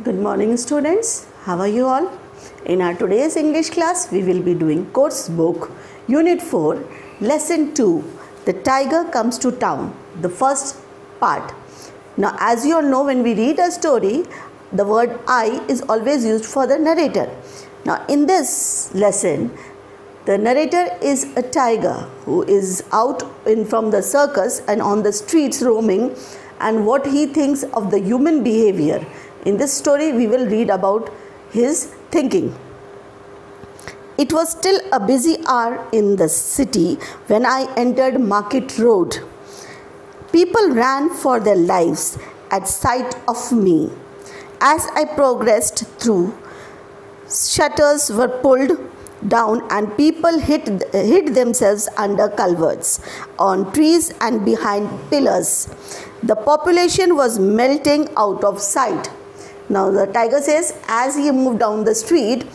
Good morning students, how are you all? In our today's English class, we will be doing course book Unit 4, Lesson 2, The Tiger Comes to Town, the first part. Now as you all know, when we read a story, the word I is always used for the narrator. Now in this lesson, the narrator is a tiger who is out from the circus and on the streets roaming, and what he thinks of the human behavior. In this story, we will read about his thinking. It was still a busy hour in the city when I entered Market Road. People ran for their lives at sight of me. As I progressed through, shutters were pulled down and people hid themselves under culverts, on trees and behind pillars. The population was melting out of sight. Now the tiger says, as he moved down the street,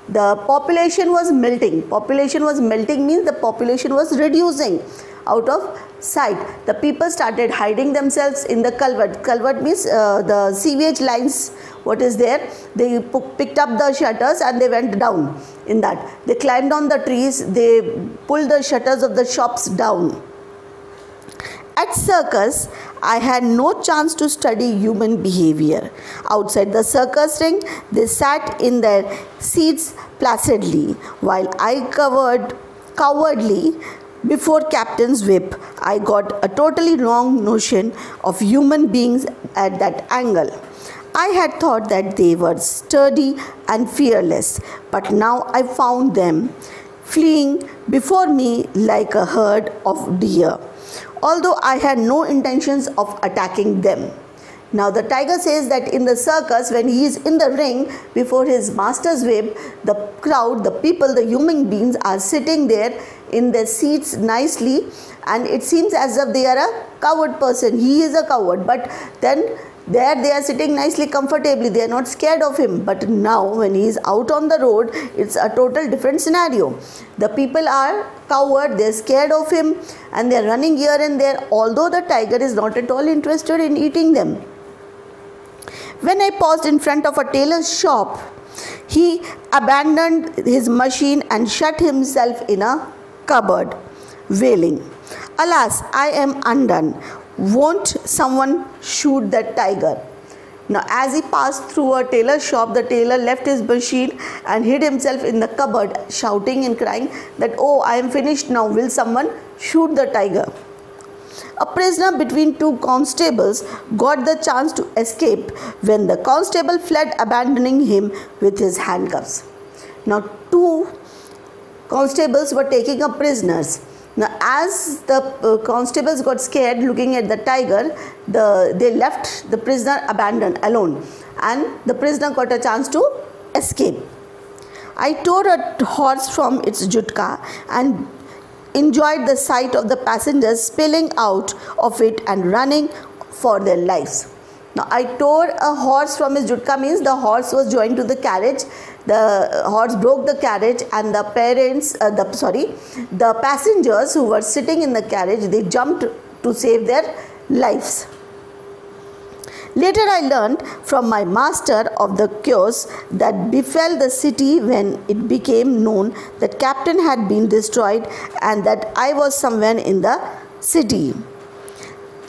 the population was melting. Population was melting means the population was reducing out of sight. The people started hiding themselves in the culvert. Culvert means the sewage lines, what is there. They picked up the shutters and they went down in that. They climbed on the trees. They pulled the shutters of the shops down. At circus, I had no chance to study human behavior. Outside the circus ring, they sat in their seats placidly, while I cowardly before Captain's whip. I got a totally wrong notion of human beings at that angle. I had thought that they were sturdy and fearless, but now I found them fleeing before me like a herd of deer, although I had no intentions of attacking them. Now the tiger says that in the circus, when he is in the ring before his master's whip, the crowd, the people, the human beings are sitting there in their seats nicely, and it seems as if they are a coward person. He is a coward, but then there they are sitting nicely, comfortably. They are not scared of him. But now when he is out on the road, it's a total different scenario. The people are coward, they are scared of him, and they are running here and there, although the tiger is not at all interested in eating them. When I paused in front of a tailor's shop, he abandoned his machine and shut himself in a cupboard, wailing, "Alas, I am undone. Won't someone shoot that tiger?" Now as he passed through a tailor's shop, the tailor left his machine and hid himself in the cupboard, shouting and crying that, "Oh, I am finished now. Will someone shoot the tiger?" A prisoner between two constables got the chance to escape when the constable fled, abandoning him with his handcuffs. Now two constables were taking up prisoners. Now as the constables got scared looking at the tiger, they left the prisoner abandoned alone, and the prisoner got a chance to escape. I tore a horse from its jutka and enjoyed the sight of the passengers spilling out of it and running for their lives. Now I tore a horse from his jutka means the horse was joined to the carriage. The horse broke the carriage, and the passengers who were sitting in the carriage, they jumped to save their lives. Later I learned from my master of the chaos that befell the city when it became known that Captain had been destroyed and that I was somewhere in the city.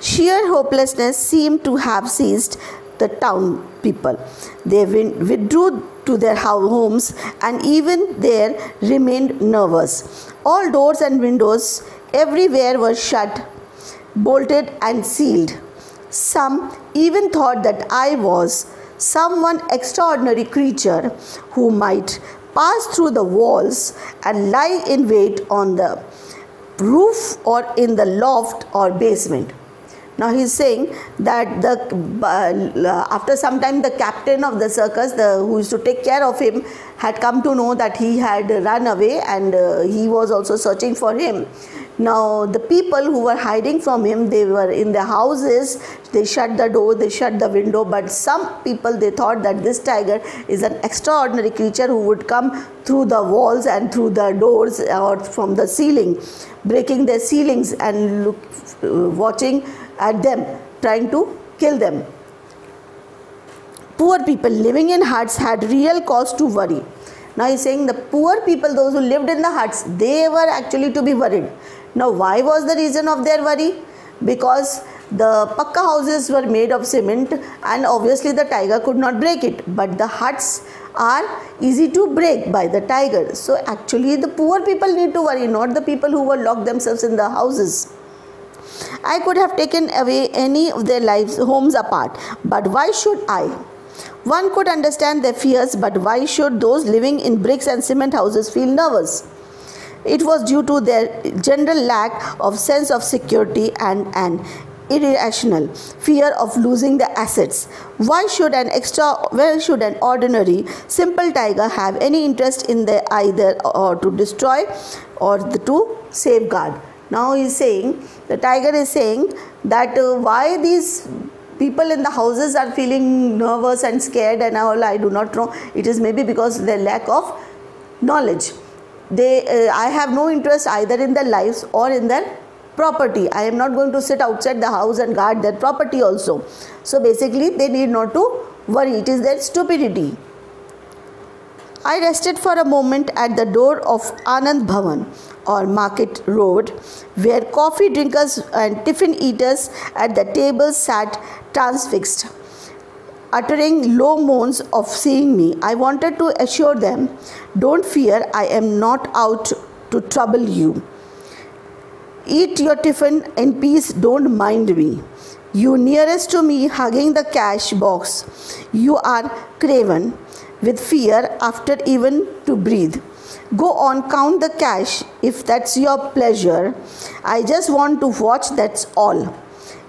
Sheer hopelessness seemed to have seized the town people. They withdrew to their homes and even there remained nervous. All doors and windows everywhere were shut, bolted and sealed. Some even thought that I was some extraordinary creature who might pass through the walls and lie in wait on the roof or in the loft or basement. Now he is saying that after some time the captain of the circus, who used to take care of him, had come to know that he had run away, and he was also searching for him. Now the people who were hiding from him, they were in their houses, they shut the door, they shut the window, but some people, they thought that this tiger is an extraordinary creature who would come through the walls and through the doors or from the ceiling, breaking their ceilings and watching at them, trying to kill them. poor people living in huts had real cause to worry. Now he is saying the poor people, those who lived in the huts, they were actually to be worried. Now why was the reason of their worry? Because the pakka houses were made of cement and obviously the tiger could not break it. But the huts are easy to break by the tiger. So actually the poor people need to worry, not the people who were locked themselves in the houses. I could have taken away any of their lives, homes apart, but why should I? One could understand their fears, but why should those living in bricks and cement houses feel nervous? It was due to their general lack of sense of security and an irrational fear of losing the assets. Why should an ordinary simple tiger have any interest in the either or to destroy or to safeguard? Now he is saying, the tiger is saying that why these people in the houses are feeling nervous and scared and all, I do not know. It is maybe because their lack of knowledge. I have no interest either in their lives or in their property. I am not going to sit outside the house and guard their property also. So basically they need not to worry. It is their stupidity. I rested for a moment at the door of Anand Bhavan or Market Road, where coffee drinkers and tiffin eaters at the tables sat transfixed, uttering low moans of seeing me. I wanted to assure them, don't fear, I am not out to trouble you. Eat your tiffin in peace, don't mind me. You nearest to me hugging the cash box, you are craven with fear after even to breathe. Go on, count the cash if that's your pleasure. I just want to watch, that's all.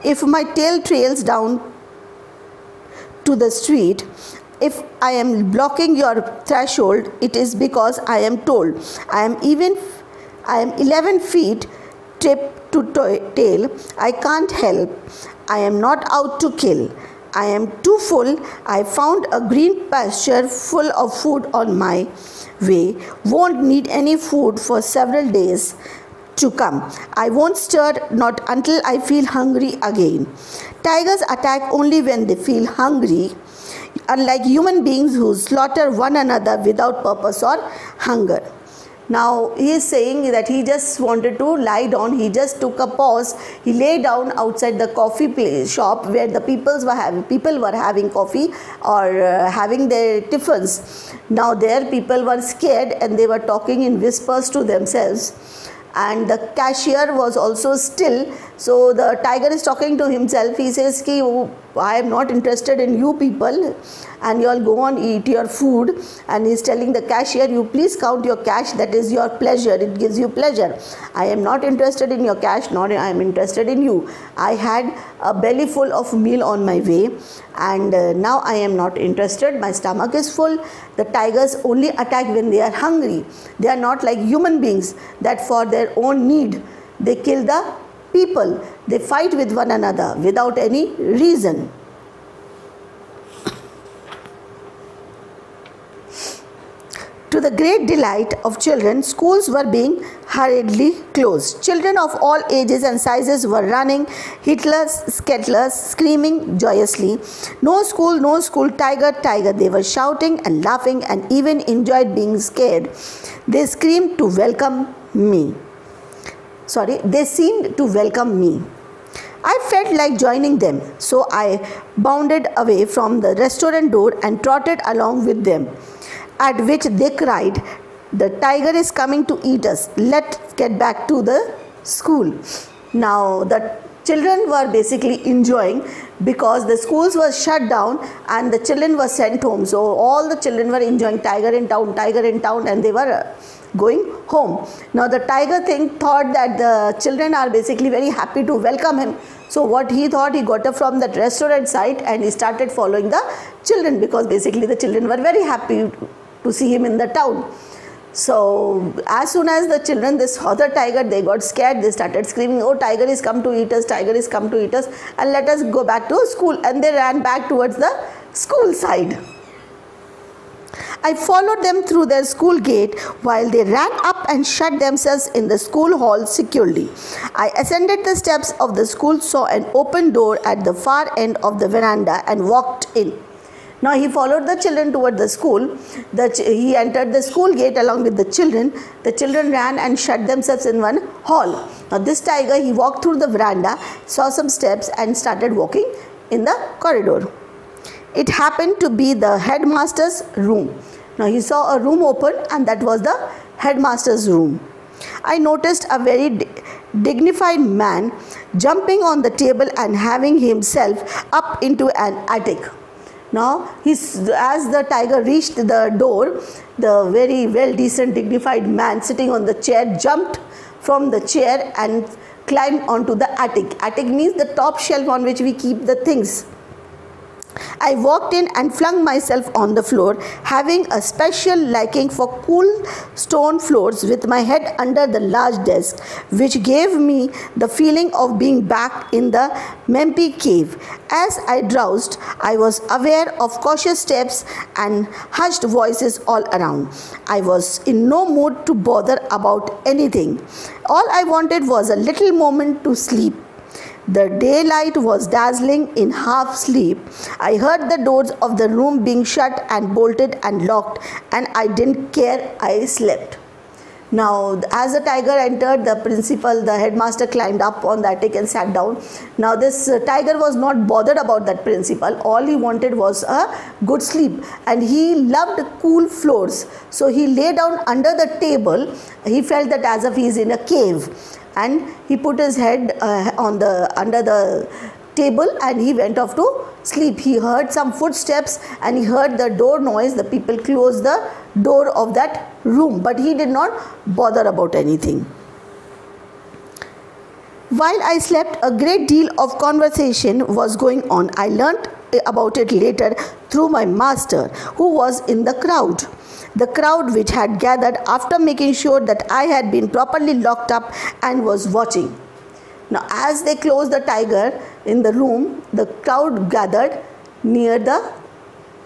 If my tail trails down to the street, if I am blocking your threshold, it is because I am told. I am 11 feet tip to tail. I can't help. I am not out to kill. I am too full. I found a green pasture full of food on my way. Won't need any food for several days to come. I won't stir not until I feel hungry again. Tigers attack only when they feel hungry, unlike human beings who slaughter one another without purpose or hunger. Now he is saying that he just wanted to lie down. He just took a pause. He lay down outside the coffee shop where the people were having coffee or having their tiffins. Now there people were scared and they were talking in whispers to themselves. And the cashier was also still. So the tiger is talking to himself. He says, I am not interested in you people, and you all go on eat your food. And he is telling the cashier, you please count your cash, that is your pleasure, it gives you pleasure. I am not interested in your cash, nor I am interested in you. I had a belly full of meal on my way, and now I am not interested. My stomach is full. The tigers only attack when they are hungry. They are not like human beings that for their own need they kill the people. They fight with one another without any reason. To the great delight of children, schools were being hurriedly closed. Children of all ages and sizes were running, hitlers, skettlers, screaming joyously. No school, tiger, tiger. They were shouting and laughing and even enjoyed being scared. They seemed to welcome me. I felt like joining them, so I bounded away from the restaurant door and trotted along with them, at which they cried, the tiger is coming to eat us. Let's get back to the school. Now the children were basically enjoying because the schools were shut down and the children were sent home. So all the children were enjoying tiger in town, and they were going home. Now the tiger thought that the children are basically very happy to welcome him. So what he thought, he got up from that restaurant site and he started following the children, because basically the children were very happy to see him in the town. So as soon as the children, this other tiger, they got scared, they started screaming, oh, tiger is come to eat us, tiger is come to eat us, and let us go back to school. And they ran back towards the school side. I followed them through their school gate while they ran up and shut themselves in the school hall securely. I ascended the steps of the school, saw an open door at the far end of the veranda and walked in. Now he followed the children toward the school. He entered the school gate along with the children. The children ran and shut themselves in one hall. Now this tiger, he walked through the veranda, saw some steps and started walking in the corridor. It happened to be the headmaster's room. Now he saw a room open and that was the headmaster's room. I noticed a very dignified man jumping on the table and having himself up into an attic. Now, as the tiger reached the door, the very well decent dignified man sitting on the chair jumped from the chair and climbed onto the attic. Attic means the top shelf on which we keep the things. I walked in and flung myself on the floor, having a special liking for cool stone floors with my head under the large desk, which gave me the feeling of being back in the Mempi cave. As I drowsed, I was aware of cautious steps and hushed voices all around. I was in no mood to bother about anything. All I wanted was a little moment to sleep. The daylight was dazzling in half sleep. I heard the doors of the room being shut and bolted and locked, and I didn't care. I slept. Now, as the tiger entered, the headmaster climbed up on the attic and sat down. Now, this tiger was not bothered about that principal. All he wanted was a good sleep, and he loved cool floors. So, he lay down under the table. He felt that as if he is in a cave. And he put his head under the table and he went off to sleep. He heard some footsteps and he heard the door noise. The people closed the door of that room, but he did not bother about anything. While I slept, a great deal of conversation was going on. I learnt about it later through my master, who was in the crowd. The crowd which had gathered after making sure that I had been properly locked up and was watching. Now, as they closed the tiger in the room, the crowd gathered near the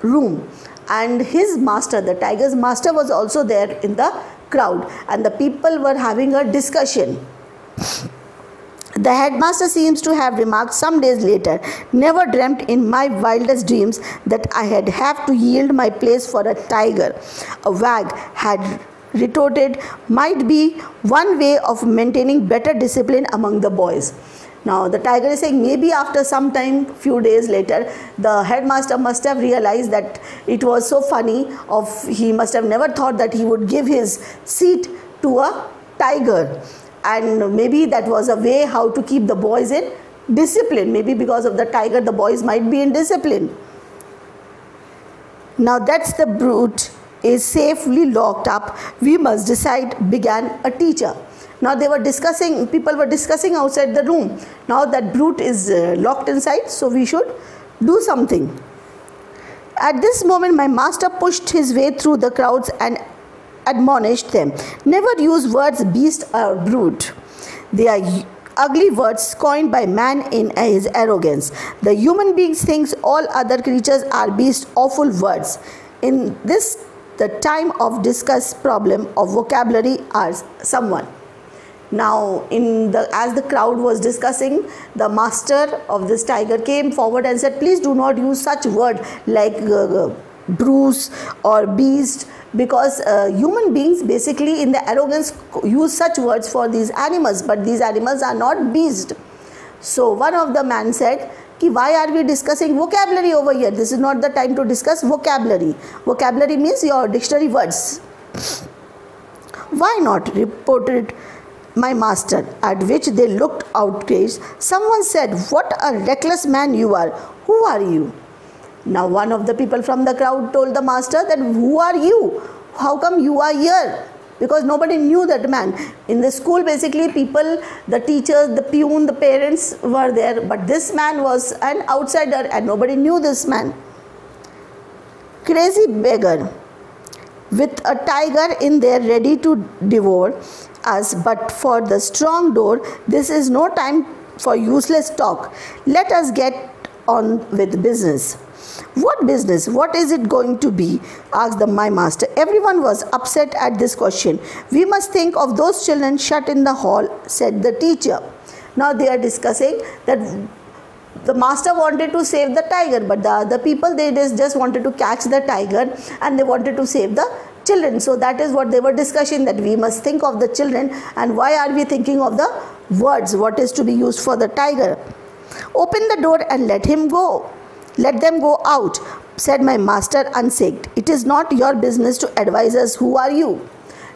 room, and his master, the tiger's master, was also there in the crowd, and the people were having a discussion. The headmaster seems to have remarked some days later, "Never dreamt in my wildest dreams that I had have to yield my place for a tiger." A wag had retorted, "Might be one way of maintaining better discipline among the boys." Now the tiger is saying maybe after some time, few days later, the headmaster must have realized that it was so funny, he must have never thought that he would give his seat to a tiger. And maybe that was a way how to keep the boys in discipline. Maybe because of the tiger, the boys might be in discipline. "Now that's the brute is safely locked up. We must decide," began a teacher. Now people were discussing outside the room. Now that brute is locked inside, so we should do something. At this moment, my master pushed his way through the crowds and admonished them, "Never use words beast or brute. They are ugly words coined by man in his arrogance. The human beings thinks all other creatures are beasts, awful words. In this, the time of discuss problem of vocabulary are someone." Now, as the crowd was discussing, the master of this tiger came forward and said, "Please do not use such word like bruise or beast, because human beings basically in the arrogance use such words for these animals, but these animals are not beasts." So one of the men said, "Why are we discussing vocabulary over here? This is not the time to discuss vocabulary. Vocabulary means your dictionary words." "Why not?" reported my master, at which they looked outraged. Someone said, "What a reckless man you are. Who are you?" Now one of the people from the crowd told the master that, "Who are you? How come you are here?" Because nobody knew that man. In the school, basically people, the teachers, the peon, the parents were there, but this man was an outsider and nobody knew this man. "Crazy beggar, with a tiger in there ready to devour us, but for the strong door, this is no time for useless talk. Let us get on with business." "What business? What is it going to be?" asked my master. Everyone was upset at this question. "We must think of those children shut in the hall," said the teacher. Now they are discussing that The master wanted to save the tiger, but the other people, they just wanted to catch the tiger and they wanted to save the children. So that is what they were discussing, that we must think of the children, and why are we thinking of the words, what is to be used for the tiger. Open the door and let him go. Let them go out, said my master unshaked. It is not your business to advise us. Who are you?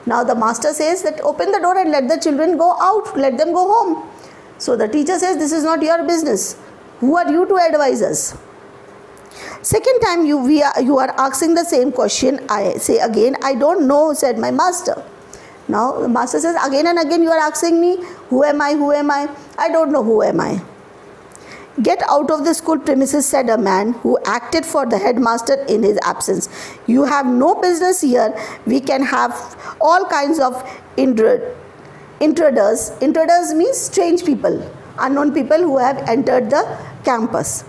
Now the master says that open the door and let the children go out, let them go home. So the teacher says, this is not your business. Who are you to advise us? Second time you are asking the same question. I say again, I don't know, said my master. Now the master says, again and again you are asking me, who am I, who am I? I don't know, who am I? Get out of the school premises, said a man who acted for the headmaster in his absence. You have no business here. We can have all kinds of intruders. Intruders means strange people, unknown people who have entered the campus.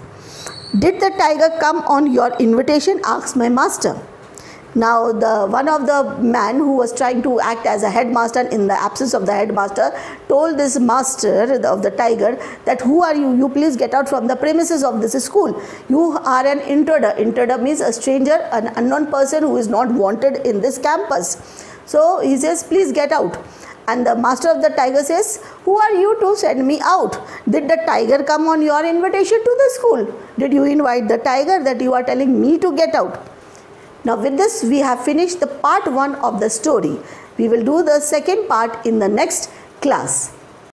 Did the tiger come on your invitation? Asked my master. Now one of the man who was trying to act as a headmaster in the absence of the headmaster told this master of the tiger that, who are you? You please get out from the premises of this school. You are an intruder. Intruder means a stranger, an unknown person who is not wanted in this campus. So he says, please get out. And the master of the tiger says, who are you to send me out? Did the tiger come on your invitation to the school? Did you invite the tiger that you are telling me to get out? Now with this we have finished the part 1 of the story. We will do the second part in the next class.